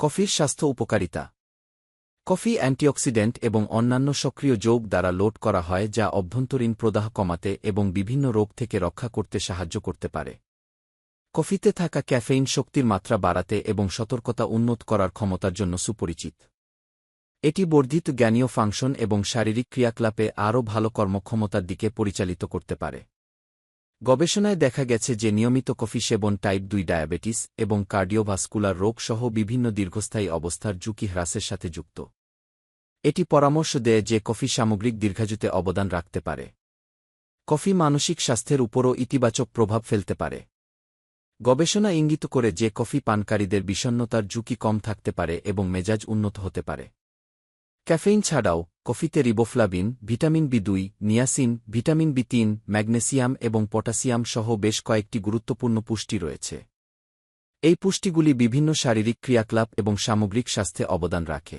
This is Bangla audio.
কফির স্বাস্থ্য উপকারিতা। কফি অ্যান্টিঅক্সিডেন্ট এবং অন্যান্য সক্রিয় যৌগ দ্বারা লোড করা হয় যা অভ্যন্তরীণ প্রদাহ কমাতে এবং বিভিন্ন রোগ থেকে রক্ষা করতে সাহায্য করতে পারে। কফিতে থাকা ক্যাফেইন শক্তির মাত্রা বাড়াতে এবং সতর্কতা উন্নত করার ক্ষমতার জন্য সুপরিচিত। এটি বর্ধিত জ্ঞানীয় ফাংশন এবং শারীরিক ক্রিয়াকলাপে আরও ভালো কর্মক্ষমতার দিকে পরিচালিত করতে পারে। গবেষণায় দেখা গেছে যে নিয়মিত কফি সেবন টাইপ 2 ডায়াবেটিস এবং কার্ডিওভাস্কুলার রোগ সহ বিভিন্ন দীর্ঘস্থায়ী অবস্থার ঝুঁকি হ্রাসের সাথে যুক্ত। এটি পরামর্শ দেয় যে কফি সামগ্রিক দীর্ঘায়ুতে অবদান রাখতে পারে। কফি মানসিক স্বাস্থ্যের উপরও ইতিবাচক প্রভাব ফেলতে পারে। গবেষণা ইঙ্গিত করে যে কফি পানকারীদের বিষণ্ণতার ঝুঁকি কম থাকতে পারে এবং মেজাজ উন্নত হতে পারে। ক্যাফেইন ছাড়াও কফিতে riboflavin, vitamin B2, niacin, vitamin বি3, magnesium এবং পটাশিয়াম সহ বেশ কয়েকটি গুরুত্বপূর্ণ পুষ্টি রয়েছে। এই পুষ্টিগুলি বিভিন্ন শারীরিক ক্রিয়াকলাপ এবং সামগ্রিক স্বাস্থ্যে অবদান রাখে।